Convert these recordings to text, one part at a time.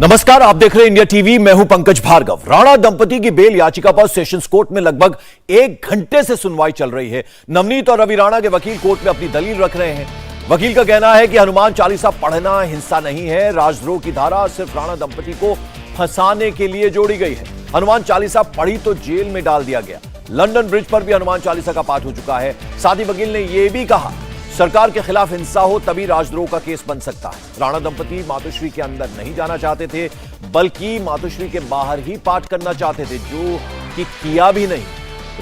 नमस्कार, आप देख रहे हैं इंडिया टीवी। मैं हूं पंकज भार्गव। राणा दंपति की बेल याचिका पर सेशंस कोर्ट में लगभग 1 घंटे से सुनवाई चल रही है। नवनीत और रवि राणा के वकील कोर्ट में अपनी दलील रख रहे हैं। वकील का कहना है कि हनुमान चालीसा पढ़ना हिंसा नहीं है। राजद्रोह की धारा सिर्फ राणा दंपति को फंसाने के लिए जोड़ी गई है। हनुमान चालीसा पढ़ी तो जेल में डाल दिया गया। लंदन ब्रिज पर भी हनुमान चालीसा का पाठ हो चुका है। साथ ही वकील ने यह भी कहा, सरकार के खिलाफ हिंसा हो तभी राजद्रोह का केस बन सकता है। राणा दंपति मातोश्री के अंदर नहीं जाना चाहते थे, बल्कि मातोश्री के बाहर ही पाठ करना चाहते थे, जो कि किया भी नहीं।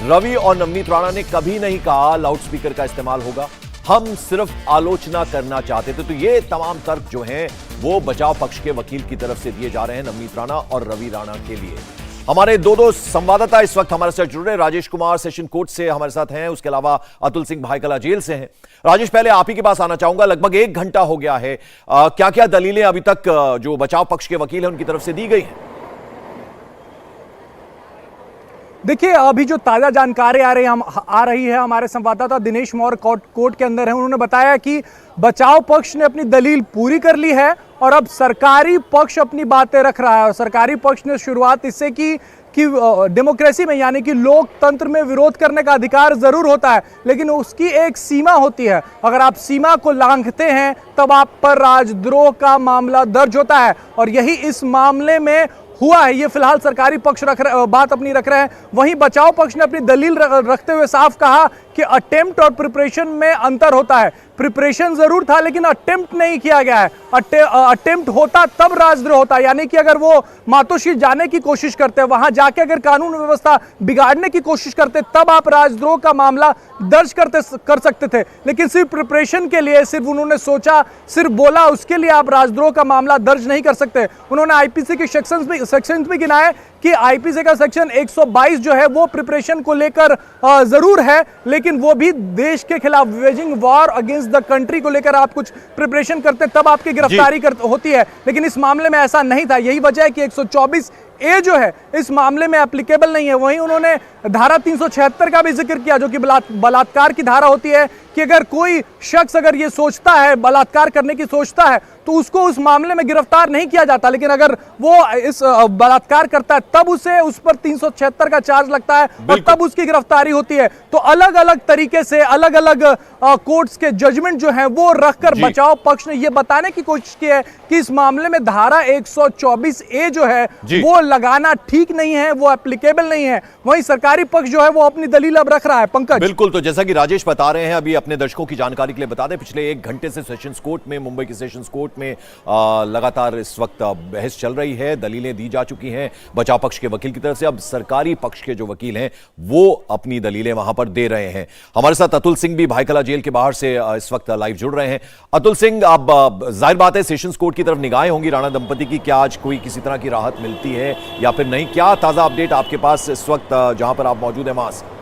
रवि और नवनीत राणा ने कभी नहीं कहा लाउडस्पीकर का इस्तेमाल होगा, हम सिर्फ आलोचना करना चाहते थे। तो ये तमाम तर्क जो हैं वो बचाव पक्ष के वकील की तरफ से दिए जा रहे हैं नवनीत राणा और रवि राणा के लिए। हमारे दो संवाददाता इस वक्त हमारे साथ जुड़ रहे हैं। राजेश कुमार सेशन कोर्ट से हमारे साथ हैं, उसके अलावा अतुल सिंह भायकला जेल से हैं। राजेश, पहले आप ही के पास आना चाहूंगा। लगभग 1 घंटा हो गया है, क्या क्या दलीलें अभी तक जो बचाव पक्ष के वकील हैं उनकी तरफ से दी गई हैं? देखिए, अभी जो ताज़ा जानकारी आ रही है हमारे संवाददाता दिनेश मौर्य कोर्ट के अंदर है। उन्होंने बताया कि बचाव पक्ष ने अपनी दलील पूरी कर ली है और अब सरकारी पक्ष अपनी बातें रख रहा है। और सरकारी पक्ष ने शुरुआत इससे की कि डेमोक्रेसी में, यानी कि लोकतंत्र में विरोध करने का अधिकार जरूर होता है, लेकिन उसकी एक सीमा होती है। अगर आप सीमा को लांघते हैं तब आप पर राजद्रोह का मामला दर्ज होता है। और यही इस मामले में हुआ है। ये फिलहाल सरकारी पक्ष बात अपनी रख रहे हैं। वहीं बचाव पक्ष ने अपनी दलील रखते हुए साफ कहा कि अटेम्प्ट और प्रिपरेशन में अंतर होता है। प्रिपरेशन जरूर था लेकिन अटेम्प्ट नहीं किया गया है। अटेम्प्ट होता तब राजद्रोह होता, यानी कि अगर वो मातोश्री जाने की कोशिश करते, वहां जाके अगर कानून व्यवस्था बिगाड़ने की कोशिश करते, तब आप राजद्रोह का मामला दर्ज कर सकते थे। लेकिन सिर्फ प्रिपरेशन के लिए, सिर्फ उन्होंने सोचा, सिर्फ बोला, उसके लिए आप राजद्रोह का मामला दर्ज नहीं कर सकते। उन्होंने आईपीसी के सेक्शंस भी गिनाए कि आईपीसी का सेक्शन 122 जो है वो प्रिपरेशन को लेकर जरूर है, लेकिन वो भी देश के खिलाफ, waging war against the country को लेकर आप कुछ प्रिपरेशन करते तब आपकी गिरफ्तारी होती है। लेकिन इस मामले में ऐसा नहीं था। यही वजह है कि 124A जो है इस मामले में एप्लीकेबल नहीं है। वहीं उन्होंने धारा 376 का भी जिक्र किया, जो कि बलात्कार की धारा होती है कि अगर कोई शख्स अगर ये सोचता है, बलात्कार करने की सोचता है, तो उसको उस मामले में गिरफ्तार नहीं किया जाता। लेकिन अगर वो इस बलात्कार करता है तब उस पर 376 का चार्ज लगता है और तब उसकी गिरफ्तारी होती है। तो अलग अलग तरीके से अलग अलग कोर्ट्स के जजमेंट जो है वो रखकर बचाव पक्ष ने ये बताने की कोशिश की है कि इस मामले में धारा 124A जो है वो लगाना ठीक नहीं है, वो एप्लीकेबल नहीं है। वहीं सरकारी पक्ष जो है वो अपनी दलील अब रख रहा है। पंकज, बिल्कुल, तो जैसा कि राजेश बता रहे हैं, अभी अपने दर्शकों की जानकारी के लिए बता दें, पिछले 1 घंटे से सेशंस कोर्ट में, मुंबई की सेशंस कोर्ट में लगातार इस वक्त बहस चल रही है। दलीलें दी जा चुकी हैं बचाव पक्ष के वकील की तरफ से। अब सरकारी पक्ष के जो वकील हैं वो अपनी दलीलें वहां पर दे रहे हैं। हमारे साथ अतुल सिंह भी भायकला जेल के बाहर से इस वक्त लाइव जुड़ रहे हैं। अतुल सिंह, अब जाहिर बात है सेशंस कोर्ट की तरफ निगाहें होंगी राणा दंपति की। क्या आज कोई किसी तरह की राहत मिलती है या फिर नहीं? क्या ताजा अपडेट आपके पास इस वक्त जहां पर आप मौजूद हैं वहां से?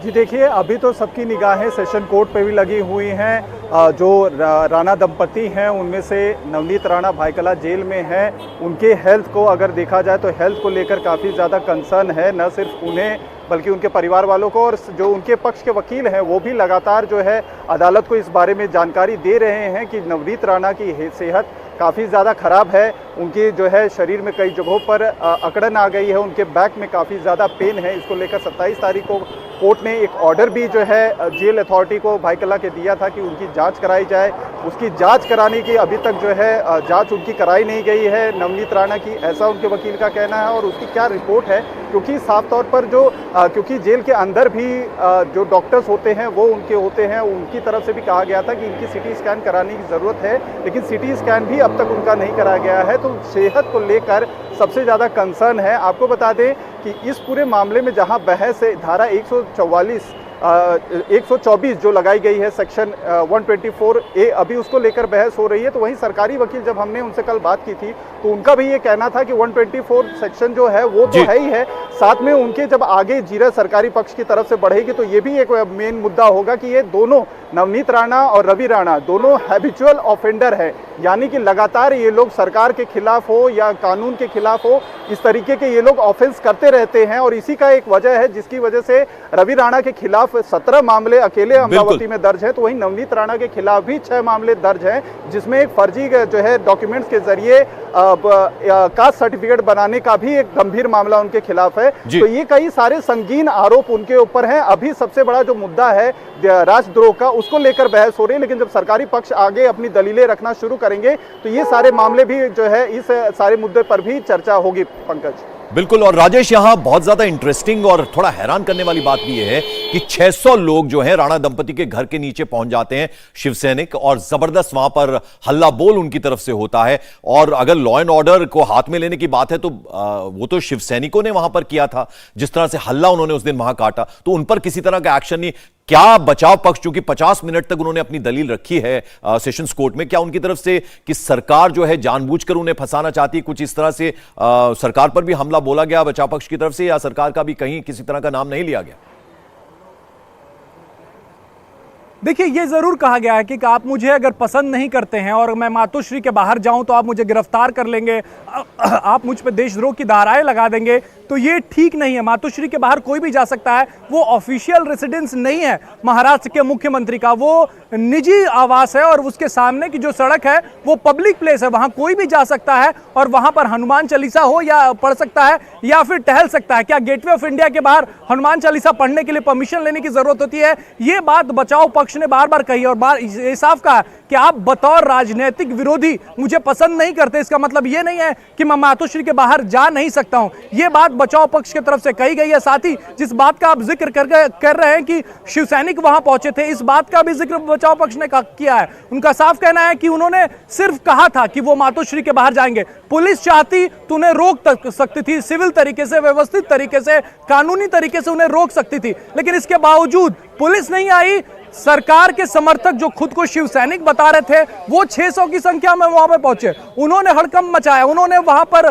जी देखिए, अभी तो सबकी निगाहें सेशन कोर्ट पे भी लगी हुई हैं। जो राणा दंपति हैं उनमें से नवनीत राणा भायकला जेल में हैं। उनके हेल्थ को अगर देखा जाए तो हेल्थ को लेकर काफ़ी ज़्यादा कंसर्न है, न सिर्फ उन्हें बल्कि उनके परिवार वालों को। और जो उनके पक्ष के वकील हैं वो भी लगातार जो है अदालत को इस बारे में जानकारी दे रहे हैं कि नवनीत राणा की सेहत काफ़ी ज़्यादा ख़राब है। उनकी जो है शरीर में कई जगहों पर अकड़न आ गई है, उनके बैक में काफ़ी ज़्यादा पेन है। इसको लेकर 27 तारीख को कोर्ट ने एक ऑर्डर भी जो है जेल अथॉरिटी को भायकला के दिया था कि उनकी जांच कराई जाए। उसकी जांच कराने की अभी तक जो है जांच उनकी कराई नहीं गई है नवनीत राणा की, ऐसा उनके वकील का कहना है। और उसकी क्या रिपोर्ट है, क्योंकि साफ तौर पर क्योंकि जेल के अंदर भी जो डॉक्टर्स होते हैं वो उनके होते हैं, उनकी तरफ से भी कहा गया था कि इनकी सिटी स्कैन कराने की ज़रूरत है, लेकिन सिटी स्कैन भी अब तक उनका नहीं कराया गया है। तो सेहत को लेकर सबसे ज़्यादा कंसर्न है। आपको बता दें कि इस पूरे मामले में जहां बहस है धारा 124 जो लगाई गई है, सेक्शन 124A, अभी उसको लेकर बहस हो रही है। तो वहीं सरकारी वकील, जब हमने उनसे कल बात की थी तो उनका भी ये कहना था कि 124 सेक्शन जो है वो तो है ही है, साथ में उनके जब आगे जीरा सरकारी पक्ष की तरफ से बढ़ेगी तो ये भी एक मेन मुद्दा होगा कि ये दोनों नवनीत राणा और रवि राणा दोनों हैबिचुअल ऑफेंडर है, यानी कि लगातार ये लोग सरकार के खिलाफ हो या कानून के खिलाफ हो, इस तरीके के ये लोग ऑफेंस करते रहते हैं। और इसी का एक वजह है जिसकी वजह से रवि राणा के खिलाफ खिलाफ 17 मामले अकेले अमरावती में दर्ज है, तो वहीं नवनीत राणा के खिलाफ भी 6 मामले दर्ज हैं, जिसमें एक फर्जी जो है डॉक्यूमेंट्स के जरिए कास्ट सर्टिफिकेट बनाने का भी एक गंभीर मामला उनके खिलाफ है। तो ये कई सारे संगीन आरोप उनके ऊपर हैं। अभी सबसे बड़ा जो मुद्दा है राजद्रोह का, उसको लेकर बहस हो रही है, लेकिन जब सरकारी पक्ष आगे अपनी दलीलें रखना शुरू करेंगे तो ये सारे मामले भी जो है इस सारे मुद्दे पर भी चर्चा होगी। पंकज बिल्कुल। और राजेश, यहां बहुत ज्यादा इंटरेस्टिंग और थोड़ा हैरान करने वाली बात भी यह है कि 600 लोग जो हैं राणा दंपति के घर के नीचे पहुंच जाते हैं शिवसैनिक, और जबरदस्त वहां पर हल्ला बोल उनकी तरफ से होता है। और अगर लॉ एंड ऑर्डर को हाथ में लेने की बात है तो वो तो शिवसैनिकों ने वहां पर किया था, जिस तरह से हल्ला उन्होंने उस दिन वहां काटा, तो उन पर किसी तरह का एक्शन नहीं। क्या बचाव पक्ष, चूंकि 50 मिनट तक उन्होंने अपनी दलील रखी है सेशंस कोर्ट में, क्या उनकी तरफ से कि सरकार जो है जानबूझकर उन्हें फंसाना चाहती है, कुछ इस तरह से सरकार पर भी हमला बोला गया बचाव पक्ष की तरफ से, या सरकार का भी कहीं किसी तरह का नाम नहीं लिया गया? देखिए, ये जरूर कहा गया है कि आप मुझे अगर पसंद नहीं करते हैं और मैं मातोश्री के बाहर जाऊं तो आप मुझे गिरफ्तार कर लेंगे, आप मुझ पर देशद्रोह की धाराएं लगा देंगे, तो ये ठीक नहीं है। मातोश्री के बाहर कोई भी जा सकता है। वो ऑफिशियल रेसिडेंस नहीं है महाराष्ट्र के मुख्यमंत्री का, वो निजी आवास है और उसके सामने की जो सड़क है वो पब्लिक प्लेस है, वहां कोई भी जा सकता है और वहां पर हनुमान चालीसा हो या पढ़ सकता है या फिर टहल सकता है। क्या गेटवे ऑफ इंडिया के बाहर हनुमान चालीसा पढ़ने के लिए परमिशन लेने की जरूरत होती है? ये बात बचाव पक्ष ने बार बार कही और ये साफ कहा कि आप बतौर राजनीतिक विरोधी मुझे पसंद नहीं करते, इसका मतलब ये नहीं है कि मैं मातोश्री के बाहर जा नहीं सकता हूं। ये बात बचाव पक्ष की तरफ से कही गई है। साथ ही जिस बात का आप जिक्र कर रहे हैं कि शिवसैनिक वहां पहुंचे थे, इस बात का भी जिक्र बचाव पक्ष ने किया है। उनका साफ कहना है कि उन्होंने सिर्फ कहा था कि वो मातोश्री के बाहर जाएंगे, पुलिस चाहती तो उन्हें रोक सकती थी, सिविल तरीके से, व्यवस्थित तरीके से, कानूनी तरीके से उन्हें रोक सकती थी, लेकिन इसके बावजूद पुलिस नहीं आई। सरकार के समर्थक जो खुद को शिवसैनिक बता रहे थे वो 600 की संख्या में वहां पे पहुंचे, उन्होंने हड़कंप मचाया, उन्होंने वहां पर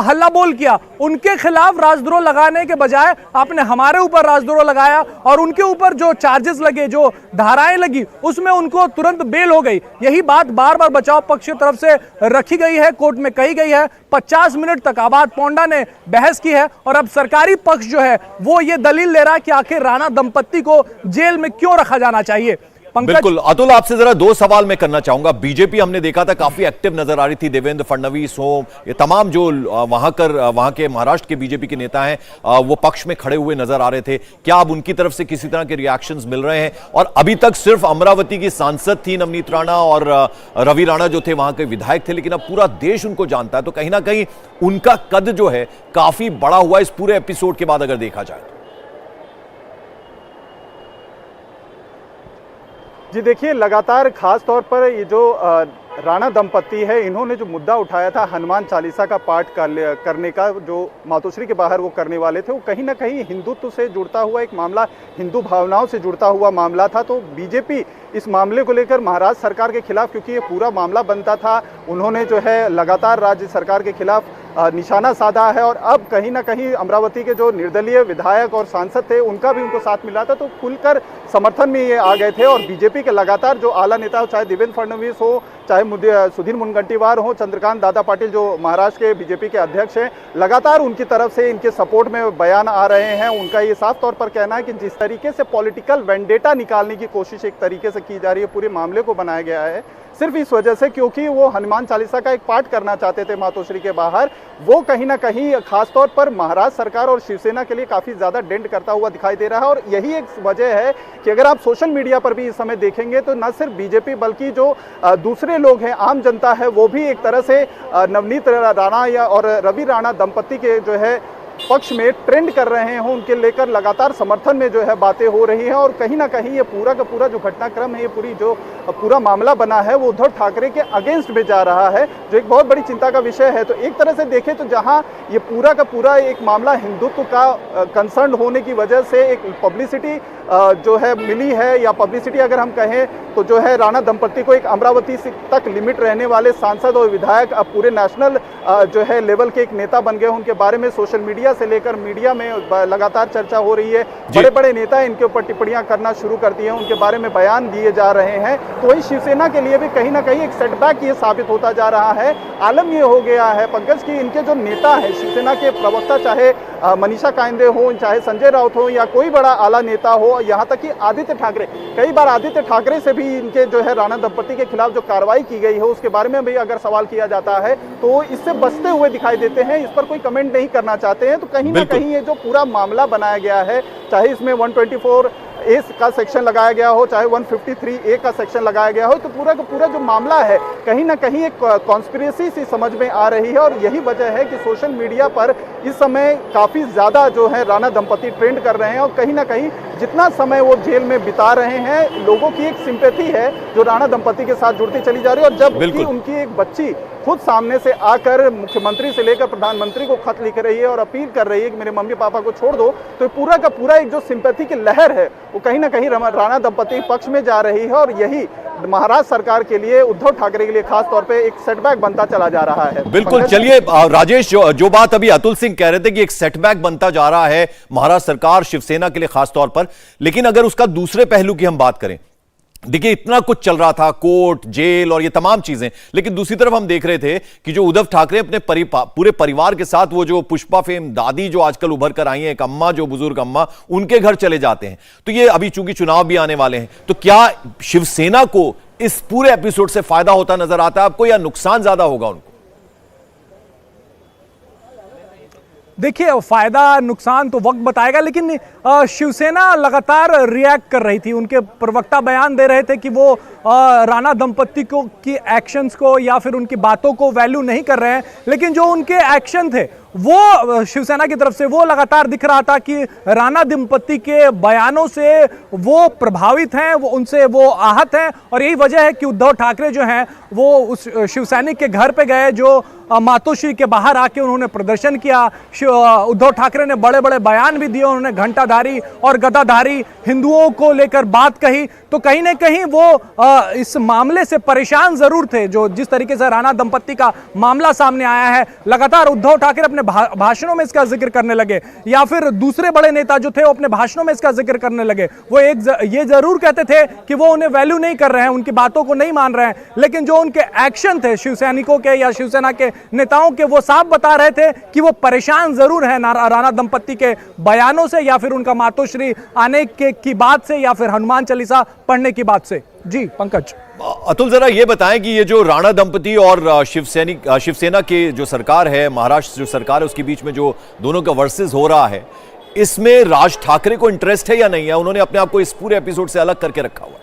हल्ला बोल किया। उनके खिलाफ राजद्रोह लगाने के बजाय आपने हमारे ऊपर राजद्रोह लगाया और उनके ऊपर जो चार्जेस लगे, जो धाराएं लगी, उसमें उनको तुरंत बेल हो गई। यही बात बार बार बचाव पक्ष की तरफ से रखी गई है, कोर्ट में कही गई है। 50 मिनट तक आबाद पोंडा ने बहस की है और अब सरकारी पक्ष जो है वो ये दलील ले रहा है कि आखिर राणा दंपति को जेल में क्यों रखा जाना चाहिए। बिल्कुल अतुल, आपसे जरा 2 सवाल मैं करना चाहूंगा। बीजेपी हमने देखा था काफी एक्टिव नजर आ रही थी, देवेंद्र फडणवीस हो, ये तमाम जो वहां के महाराष्ट्र के बीजेपी के नेता हैं वो पक्ष में खड़े हुए नजर आ रहे थे। क्या अब उनकी तरफ से किसी तरह के रिएक्शंस मिल रहे हैं? और अभी तक सिर्फ अमरावती की सांसद थी नवनीत राणा और रवि राणा जो थे वहां के विधायक थे, लेकिन अब पूरा देश उनको जानता है, तो कहीं ना कहीं उनका कद जो है काफी बड़ा हुआ इस पूरे एपिसोड के बाद अगर देखा जाए। जी देखिए, लगातार खास तौर पर ये जो राणा दंपति है, इन्होंने जो मुद्दा उठाया था हनुमान चालीसा का पाठ करने का, जो मातोश्री के बाहर वो करने वाले थे, वो कहीं ना कहीं हिंदुत्व से जुड़ता हुआ एक मामला, हिंदू भावनाओं से जुड़ता हुआ मामला था। तो बीजेपी इस मामले को लेकर महाराष्ट्र सरकार के खिलाफ, क्योंकि ये पूरा मामला बनता था, उन्होंने जो है लगातार राज्य सरकार के खिलाफ निशाना साधा है। और अब कहीं ना कहीं अमरावती के जो निर्दलीय विधायक और सांसद थे उनका भी उनको साथ मिला था, तो खुलकर समर्थन में ये आ गए थे। और बीजेपी के लगातार जो आला नेता हो, चाहे देवेंद्र फडणवीस हो, चाहे सुधीर मुनगंटीवार हो, चंद्रकांत दादा पाटिल जो महाराष्ट्र के बीजेपी के अध्यक्ष हैं, लगातार उनकी तरफ से इनके सपोर्ट में बयान आ रहे हैं। उनका ये साफ तौर पर कहना है कि जिस तरीके से पॉलिटिकल वेंडेटा निकालने की कोशिश एक तरीके से की जा रही है, पूरे मामले को बनाया गया है सिर्फ इस वजह से क्योंकि वो हनुमान चालीसा का एक पाठ करना चाहते थे मातोश्री के बाहर, वो कहीं ना कहीं खासतौर पर महाराष्ट्र सरकार और शिवसेना के लिए काफ़ी ज़्यादा डेंट करता हुआ दिखाई दे रहा है। और यही एक वजह है कि अगर आप सोशल मीडिया पर भी इस समय देखेंगे तो न सिर्फ बीजेपी बल्कि जो दूसरे लोग हैं, आम जनता है, वो भी एक तरह से नवनीत राणा या और रवि राणा दंपति के जो है पक्ष में ट्रेंड कर रहे हैं, उनके लेकर लगातार समर्थन में जो है बातें हो रही हैं। और कहीं ना कहीं ये पूरा का पूरा जो घटनाक्रम है, ये पूरा मामला बना है, वो उद्धव ठाकरे के अगेंस्ट में जा रहा है, जो एक बहुत बड़ी चिंता का विषय है। तो एक तरह से देखें तो जहां ये पूरा का पूरा एक मामला हिंदुत्व का कंसर्न होने की वजह से एक पब्लिसिटी जो है मिली है, या पब्लिसिटी अगर हम कहें तो जो है राणा दंपति को एक अमरावती तक लिमिट रहने वाले सांसद और विधायक अब पूरे नेशनल जो है लेवल के एक नेता बन गए। उनके बारे में सोशल मीडिया से लेकर मीडिया में लगातार चर्चा हो रही है, बड़े बड़े नेता इनके ऊपर टिप्पणियां करना शुरू कर दी हैं, उनके बारे में बयान दिए जा रहे हैं। तो वही शिवसेना के लिए भी कहीं ना कहीं एक सेटबैक ये साबित होता जा रहा है। आलम ये हो गया है पंकज की इनके जो नेता है, शिवसेना के प्रवक्ता, चाहे मनीषा कायंदे हो, चाहे संजय राउत हो या कोई बड़ा आला नेता हो, यहाँ तक कि आदित्य ठाकरे, कई बार आदित्य ठाकरे से भी इनके जो है राणा दंपति के खिलाफ जो कार्रवाई की गई है उसके बारे में भी अगर सवाल किया जाता है तो इससे बचते हुए दिखाई देते हैं, इस पर कोई कमेंट नहीं करना चाहते हैं। तो कहीं ना कहीं ये जो पूरा मामला बनाया गया है, चाहे इसमें 124A का सेक्शन लगाया गया हो, चाहे 153A का सेक्शन लगाया गया हो, तो पूरा का पूरा जो मामला है कहीं ना कहीं एक कॉन्स्पिरेसी सी समझ में आ रही है। और यही वजह है कि सोशल मीडिया पर इस समय काफी ज्यादा जो है राणा दंपति ट्रेंड कर रहे हैं और कहीं ना कहीं जितना समय वो जेल में बिता रहे हैं, लोगों की एक सिंपैथी है जो राणा दंपति के साथ जुड़ती चली जा रही है। और जब उनकी एक बच्ची खुद सामने से आकर मुख्यमंत्री से लेकर प्रधानमंत्री को खत लिख रही है और अपील कर रही है कि मेरे मम्मी पापा को छोड़ दो, तो पूरा का पूरा एक जो सिंपैथी की लहर है वो कहीं ना कहीं राणा दंपति पक्ष में जा रही है। और यही महाराष्ट्र सरकार के लिए, उद्धव ठाकरे के लिए खास तौर पे एक सेटबैक बनता चला जा रहा है। बिल्कुल। चलिए राजेश, जो बात अभी अतुल सिंह कह रहे थे कि एक सेटबैक बनता जा रहा है महाराष्ट्र सरकार शिवसेना के लिए खास तौर पर, लेकिन अगर उसका दूसरे पहलू की हम बात करें, देखिए इतना कुछ चल रहा था, कोर्ट, जेल और ये तमाम चीजें, लेकिन दूसरी तरफ हम देख रहे थे कि जो उद्धव ठाकरे अपने पूरे परिवार के साथ, वो जो पुष्पा फेम दादी जो आजकल उभर कर आई हैं, एक अम्मा, जो बुजुर्ग अम्मा, उनके घर चले जाते हैं। तो ये अभी चूंकि चुनाव भी आने वाले हैं, तो क्या शिवसेना को इस पूरे एपिसोड से फायदा होता नजर आता है आपको, या नुकसान ज्यादा होगा उनको? देखिए, फायदा नुकसान तो वक्त बताएगा, लेकिन शिवसेना लगातार रिएक्ट कर रही थी। उनके प्रवक्ता बयान दे रहे थे कि वो राणा दंपति को की एक्शंस को या फिर उनकी बातों को वैल्यू नहीं कर रहे हैं, लेकिन जो उनके एक्शन थे वो शिवसेना की तरफ से वो लगातार दिख रहा था कि राणा दंपति के बयानों से वो प्रभावित हैं, वो उनसे वो आहत हैं। और यही वजह है कि उद्धव ठाकरे जो हैं वो उस शिवसैनिक के घर पे गए, जो मातोश्री के बाहर आके उन्होंने प्रदर्शन किया। उद्धव ठाकरे ने बड़े बड़े बयान भी दिए, उन्होंने घंटाधारी और गदाधारी हिंदुओं को लेकर बात कही। तो कहीं ना कहीं वो इस मामले से परेशान जरूर थे। जो जिस तरीके से राणा दंपति का मामला सामने आया है, लगातार उद्धव ठाकरे अपने भाषणों में इसका जिक्र करने लगे, या फिर दूसरे बड़े नेता जो थे वो अपने भाषणों में इसका जिक्र करने लगे। वो ये जरूर कहते थे कि वो उन्हें वैल्यू नहीं कर रहे हैं, उनकी बातों को नहीं मान रहे हैं, लेकिन जो उनके एक्शन थे शिवसैनिकों के या शिवसेना के नेताओं के, वो साफ बता रहे थे कि वो परेशान जरूर है राणा दंपति के बयानों से, या फिर उनका मातोश्री आने की बात से, या फिर हनुमान चालीसा पढ़ने की बात से। जी पंकज। अतुल, जरा ये बताएं कि ये जो राणा दंपति और शिवसेना के जो सरकार है, महाराष्ट्र जो सरकार है, उसके बीच में जो दोनों का वर्सेस हो रहा है, इसमें राज ठाकरे को इंटरेस्ट है या नहीं है? उन्होंने अपने आप को इस पूरे एपिसोड से अलग करके रखा हुआ है।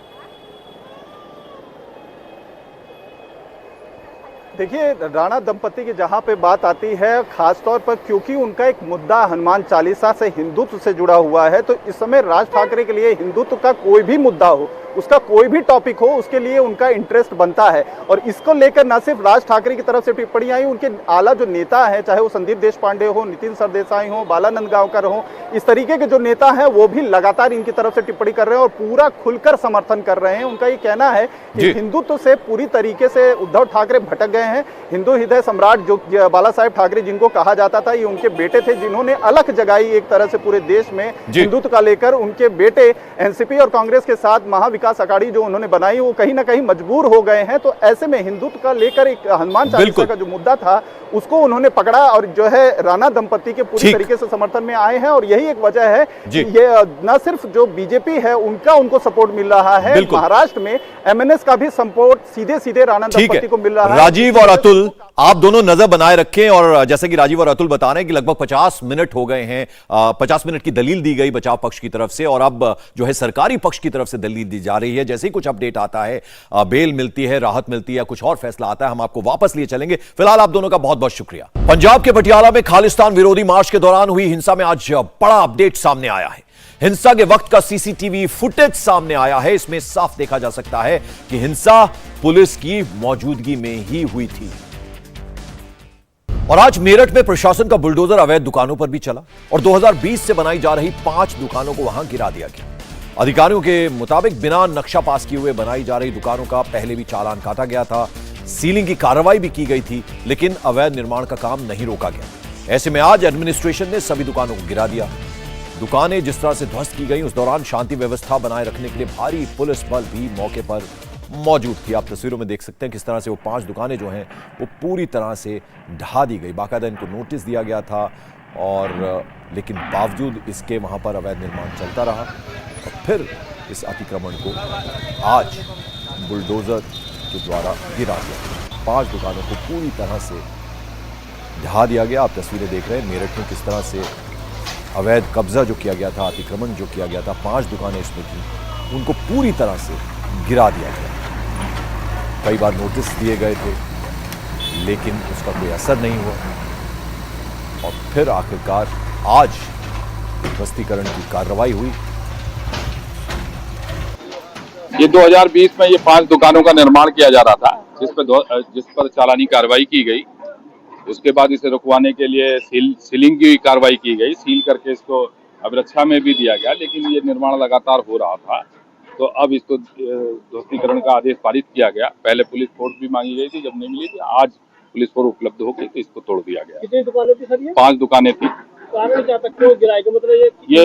देखिए, राणा दंपति की जहां पे बात आती है, खासतौर पर क्योंकि उनका एक मुद्दा हनुमान चालीसा से, हिंदुत्व से जुड़ा हुआ है, तो इस समय राज ठाकरे के लिए हिंदुत्व का कोई भी मुद्दा हो, उसका कोई भी टॉपिक हो, उसके लिए उनका इंटरेस्ट बनता है। और इसको लेकर न सिर्फ राज ठाकरे की तरफ से टिप्पणी आई, उनके आला जो नेता हैं, चाहे वो संदीप देशपांडे हो, नितिन सरदेसाई हो, बालानंद गांवकर हो, इस तरीके के जो नेता हैं वो भी लगातार इनकी तरफ से टिप्पणी कर रहे हैं और पूरा खुलकर समर्थन कर रहे हैं। उनका ये कहना है कि हिंदुत्व से पूरी तरीके से उद्धव ठाकरे भटक गए हैं। हिंदू हृदय सम्राट जो बाला साहेब ठाकरे जिनको कहा जाता था, ये उनके बेटे थे, जिन्होंने अलख जगाई एक तरह से पूरे देश में हिंदुत्व का लेकर। उनके बेटे एनसीपी और कांग्रेस के साथ महाविकास अघाड़ी जो उन्होंने बनाई, वो कहीं ना कहीं मजबूर हो गए हैं। तो ऐसे में हिंदुत्व का लेकर एक हनुमान चालीसा का जो मुद्दा था, उसको उन्होंने पकड़ा और जो है राणा दंपति के पूरी तरीके से समर्थन में आए हैं। और यही एक वजह है कि ये न सिर्फ जो बीजेपी है उनको सपोर्ट मिल रहा है, महाराष्ट्र में एमएनएस का भी सपोर्ट सीधे सीधे राणा दंपति को मिल रहा है। राजीव और अतुल, आप दोनों नजर बनाए रखें। और जैसे कि राजीव और अतुल बता रहे हैं कि लगभग 50 मिनट हो गए हैं, 50 मिनट की दलील दी गई बचाव पक्ष की तरफ से, और अब जो है सरकारी पक्ष की तरफ से दलील दी जा रही है। जैसे ही कुछ अपडेट आता है, बेल मिलती है, राहत मिलती है, कुछ और फैसला आता है, हम आपको वापस लिए चलेंगे। फिलहाल आप दोनों का बहुत बहुत शुक्रिया। पंजाब के पटियाला में खालिस्तान विरोधी मार्च के दौरान हुई हिंसा में आज बड़ा अपडेट सामने आया है। हिंसा के वक्त का सीसीटीवी फुटेज सामने आया है। इसमें साफ देखा जा सकता है कि हिंसा पुलिस की मौजूदगी में ही हुई थी। और आज मेरठ में प्रशासन का बुलडोजर अवैध दुकानों पर भी चला और 2020 से बनाई जा रही 5 दुकानों को वहां गिरा दिया गया। अधिकारियों के मुताबिक बिना नक्शा पास किए हुए बनाई जा रही दुकानों का पहले भी चालान काटा गया था, सीलिंग की कार्रवाई भी की गई थी, लेकिन अवैध निर्माण का काम नहीं रोका गया। ऐसे में आज एडमिनिस्ट्रेशन ने सभी दुकानों को गिरा दिया। दुकानें जिस तरह से ध्वस्त की गई, उस दौरान शांति व्यवस्था बनाए रखने के लिए भारी पुलिस बल भी मौके पर मौजूद थी। आप तस्वीरों में देख सकते हैं किस तरह से वो 5 दुकानें जो हैं वो पूरी तरह से ढहा दी गई। बाकायदा इनको नोटिस दिया गया था, और लेकिन बावजूद इसके वहां पर अवैध निर्माण चलता रहा और फिर इस अतिक्रमण को आज बुलडोजर के द्वारा गिरा दिया। 5 दुकानों को पूरी तरह से ढहा दिया गया। आप तस्वीरें देख रहे हैं मेरठ में किस तरह से अवैध कब्जा जो किया गया था, अतिक्रमण जो किया गया था, 5 दुकानें इसमें थी, उनको पूरी तरह से गिरा दिया गया। कई बार नोटिस दिए गए थे लेकिन उसका कोई असर नहीं हुआ और फिर आखिरकार आज ध्वस्तीकरण की कार्रवाई हुई। ये 2020 में ये 5 दुकानों का निर्माण किया जा रहा था, जिस पर चालानी कार्रवाई की गई। उसके बाद इसे रुकवाने के लिए सीलिंग की कार्रवाई की गई, सील करके इसको अभिरक्षा में भी दिया गया, लेकिन ये निर्माण लगातार हो रहा था तो अब इसको ध्वस्तीकरण का आदेश पारित किया गया। पहले पुलिस फोर्स भी मांगी गई थी, जब नहीं मिली थी आज पुलिस फोर्स उपलब्ध हो गई तो इसको तोड़ दिया गया। कितनी दुकानें थी सर? ये 5 दुकानें थी। कारण क्या तक क्यों गिराई? का मतलब ये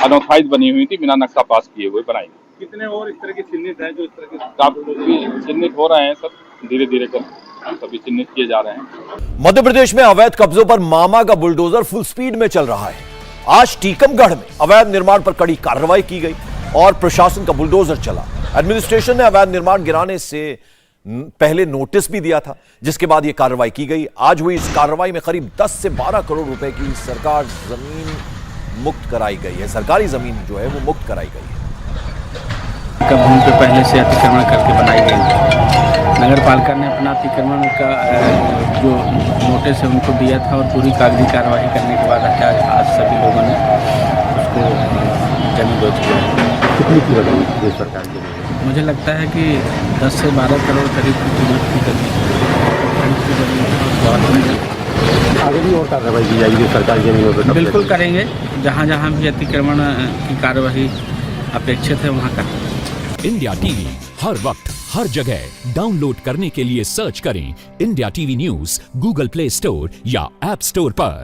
अनऑथराइज बनी हुई थी, बिना नक्शा पास किए हुए बनाई। कितने और इस तरह के चिन्हित हैं जो इस तरह के काफी चिन्हित हो रहे हैं, सब धीरे धीरे कर सभी चिन्हित किए जा रहे हैं। मध्य प्रदेश में अवैध कब्जों पर मामा का बुलडोजर फुल स्पीड में चल रहा है। आज टीकमगढ़ में अवैध निर्माण पर कड़ी कार्रवाई की गई और प्रशासन का बुलडोजर चला। एडमिनिस्ट्रेशन ने अवैध निर्माण गिराने से पहले नोटिस भी दिया था, जिसके बाद यह कार्रवाई की गई। आज हुई इस कार्रवाई में करीब 10 से 12 करोड़ रुपए की सरकार जमीन मुक्त कराई गई है। सरकारी जमीन जो है वो मुक्त कराई गई है। भूमि पे पहले से अतिक्रमण करके बनाई गई। नगर पालिका ने अपना अतिक्रमण का जो नोटिस है उनको दिया था और पूरी कागजी कार्रवाई करने के बाद आज सभी लोगों ने उसको जमीन बेच दिया। कितनी कीमत होगी सरकार की? मुझे लगता है कि 10 से 12 करोड़ करीब की कीमत की आगे भी और कार्रवाई की जाएगी सरकारी जमीनों पर? बिल्कुल करेंगे। जहाँ जहाँ भी अतिक्रमण की कार्यवाही अपेक्षित है वहाँ करेंगे। इंडिया टीवी हर वक्त हर जगह डाउनलोड करने के लिए सर्च करें India TV news Google play store या ऐप स्टोर पर।